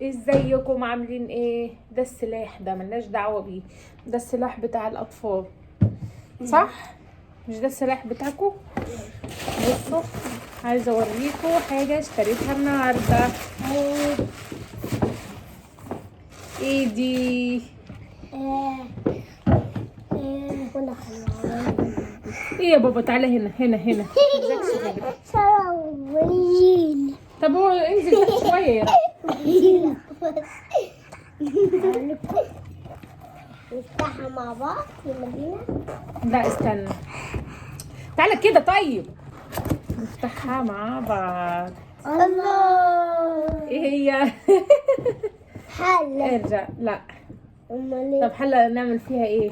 ازيكم عاملين ايه؟ ده السلاح ده ملناش دعوه بيه، ده السلاح بتاع الاطفال صح؟ مش ده السلاح بتاعكم؟ بصوا، عايزه اوريكم حاجه اشتريتها النهارده. ايه دي؟ ايه يا بابا؟ تعالى هنا طب هو انزل تحت شويه يا نفتحها مع بعض. يلا بينا. لا استنى، تعالى كده. طيب نفتحها مع بعض. الله. ايه هي؟ حلة. ارجع. لا امال طب ايه؟ حلة نعمل فيها ايه؟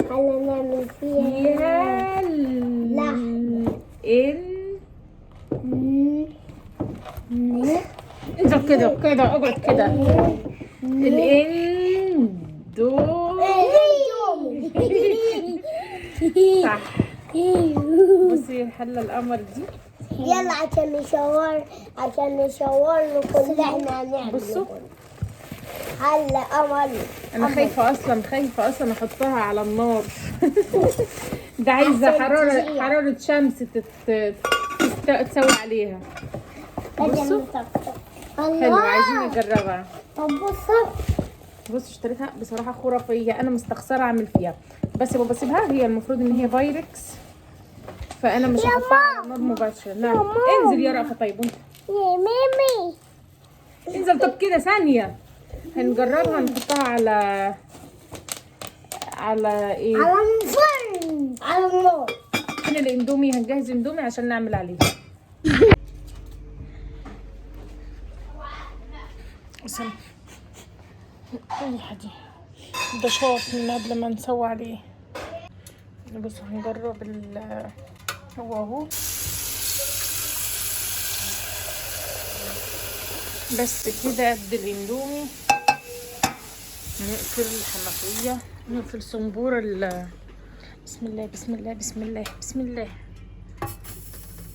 حلة نعمل فيها فيها انزل كده اقعد كده. الاندو صح. بصي الحلة القمر دي. يلا عشان نشاور له كل احنا هنعمل. بصوا حلة قمر. انا خايفة اصلا احطها على النار. ده عايزة أحسن تضيع. حرارة شمس تسوي عليها. بصوا حلو، عايزين نجربها. طب بصوا. بص اشتريتها بصراحة خرافية، انا مستخسرة اعمل فيها بس بابا سيبها، هي المفروض ان هي بايركس، فانا مش هحطها على النار مباشرة. نعم انزل يا رأفة. طيب وانت يا ميمي. انزل. طب كده ثانية هنجربها، نحطها على ايه؟ على الفرن على النار. فين الاندومي؟ هنجهز اندومي عشان نعمل عليه. استنى دي ده شاط من قبل ما نسوي عليه. بصوا هنجرب هو اهو بس كده قد الاندومي. نقفل الحنفية، نقفل صنبور بسم الله بسم الله بسم الله بسم الله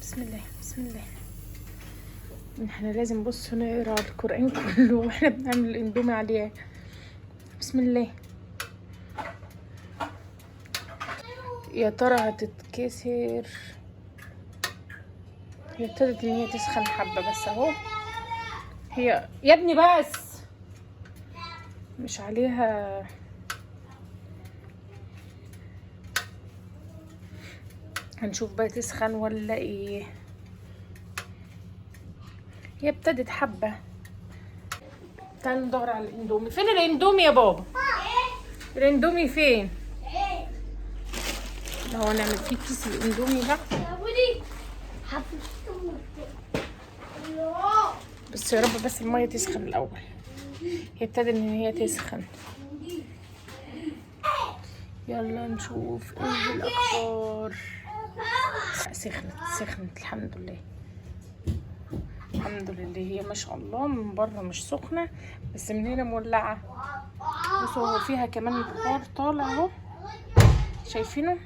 بسم الله بسم الله. احنا لازم بص نقرا القرآن كله واحنا بنعمل الاندومي عليه. بسم الله. يا ترى هتتكسر؟ هي ابتدت ان هي تسخن حبة بس اهو. هي يا ابني بس مش عليها. هنشوف بقى تسخن ولا ايه. هي ابتدت حبة. تعالوا ندور على الاندومي. فين الاندومي يا بابا؟ الاندومي فين؟ هو نعمل فيه كيس الاندومي ده بس يا رب بس المية تسخن الاول. هي ابتدت ان هي تسخن. يلا نشوف ايه الاخبار. سخنت الحمد لله. الحمد لله. هي ما شاء الله من بره مش سخنه بس من هنا مولعه. بصوا هو فيها كمان بخار طالع اهو، شايفينه؟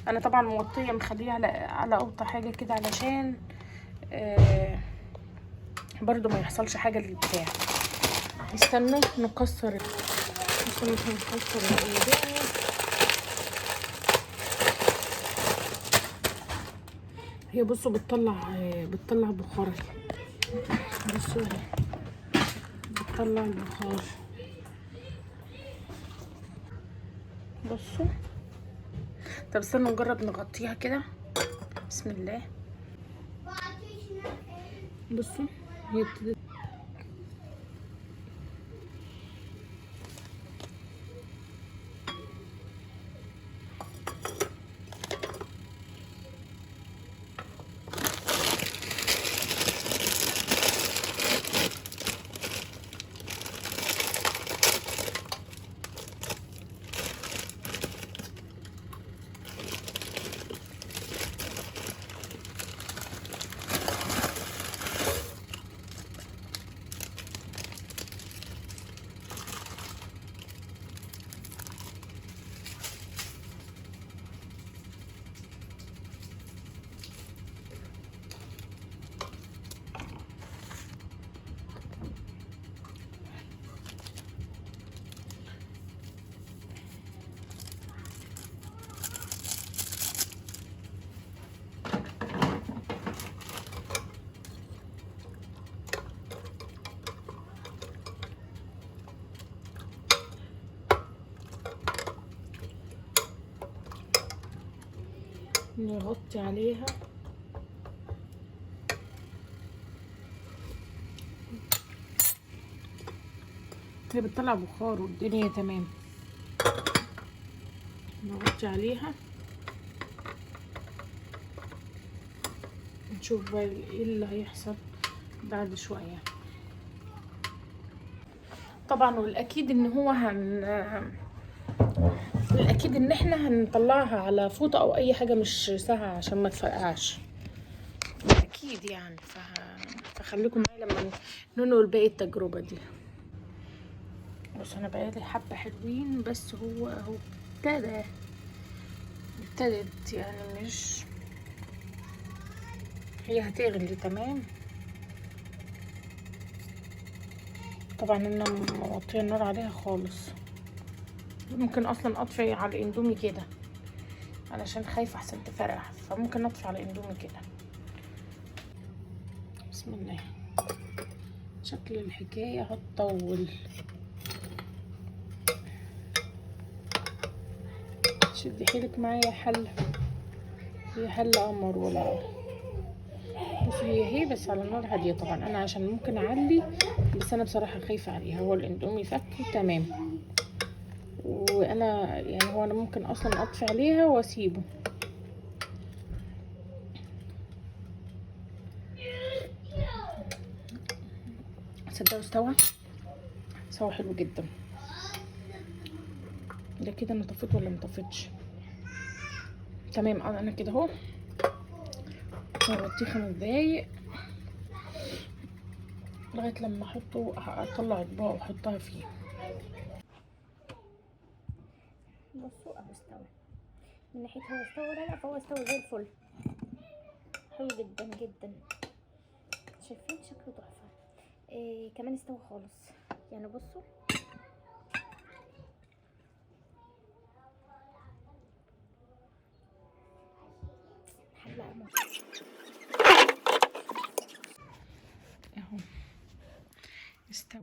انا طبعا موطيه مخليه على اوطى حاجه كده علشان برضو ما يحصلش حاجه للبتاع. استنى نكسر هي بصوا بتطلع بخار. بصوا بتطلع البخار. بصوا. طب استنوا نجرب نغطيها كده. بسم الله. بصوا هي ابتدت. نغطي عليها. هي بتطلع بخار والدنيا تمام. نغطي عليها نشوف بقى ايه اللي هيحصل بعد شوية. طبعا والاكيد ان هو الاكيد ان احنا هنطلعها على فوطة او اي حاجة مش ساقعة عشان ما تفرقعش اكيد يعني. فخليكم معايا لما ننقل باقي التجربة دي. بص انا بقالي حبة حلوين بس هو ابتدت يعني مش هي هتغلي تمام. طبعا انا موطيه النار عليها خالص. ممكن اصلا اطفي على الاندومي كده علشان خايفه احسن تفرقع، فممكن اطفي على الاندومي كده. بسم الله. شكل الحكايه هتطول. شدي حيلك معايا يا حله. هي حله قمر ولا بس هي بس على نار هاديه. طبعا انا عشان ممكن اعلي بس انا بصراحه خايفه عليها. هو الاندومي فك تمام وانا يعني هو انا ممكن اصلا اطفي عليها واسيبه. تصدقوا استوى حلو جدا. ده كده انا طفيت ولا مطفتش؟ تمام. انا كده اهو هغطيه 5 دقايق لغايه لما احطه. اطلع اطباق واحطها فيه. بصوا اهو استوى من ناحية. هو استوى ولا لا؟ فهو استوى زي الفل، حلو جدا جدا. شايفين شكله تحفة. كمان استوى خالص يعني. بصوا حلقة اهو استوى.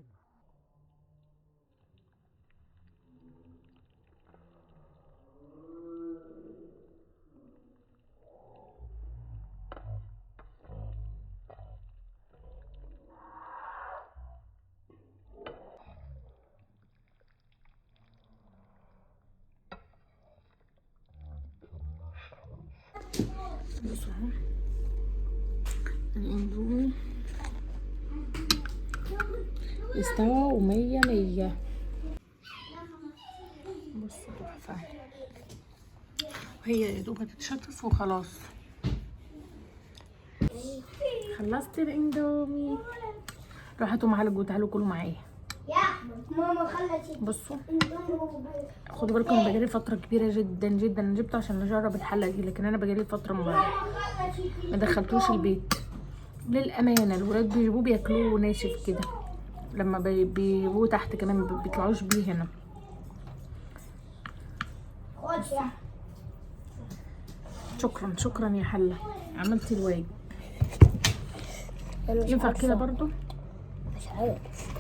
بصوا اهو الاندومي استوى ومية مية. بصوا تحفة. وهي يا دوب هتتشطف وخلاص. خلصت الاندومي. روحوا هاتوا معلقة وتعالوا كلوا معايا. يا ماما خلصت. بصوا خدوا بالكم انا بجري فتره كبيره جدا جدا. انا جبته عشان نجرب الحله دي لكن انا بجري فتره ما دخلتوش البيت للامانه. الولاد بيجيبوه بياكلوه ناشف كده. لما بيجيبوه تحت كمان ما بيطلعوش بيه هنا. شكرا يا حله عملتي الواجب. ينفع كده برضو؟ مش عارف.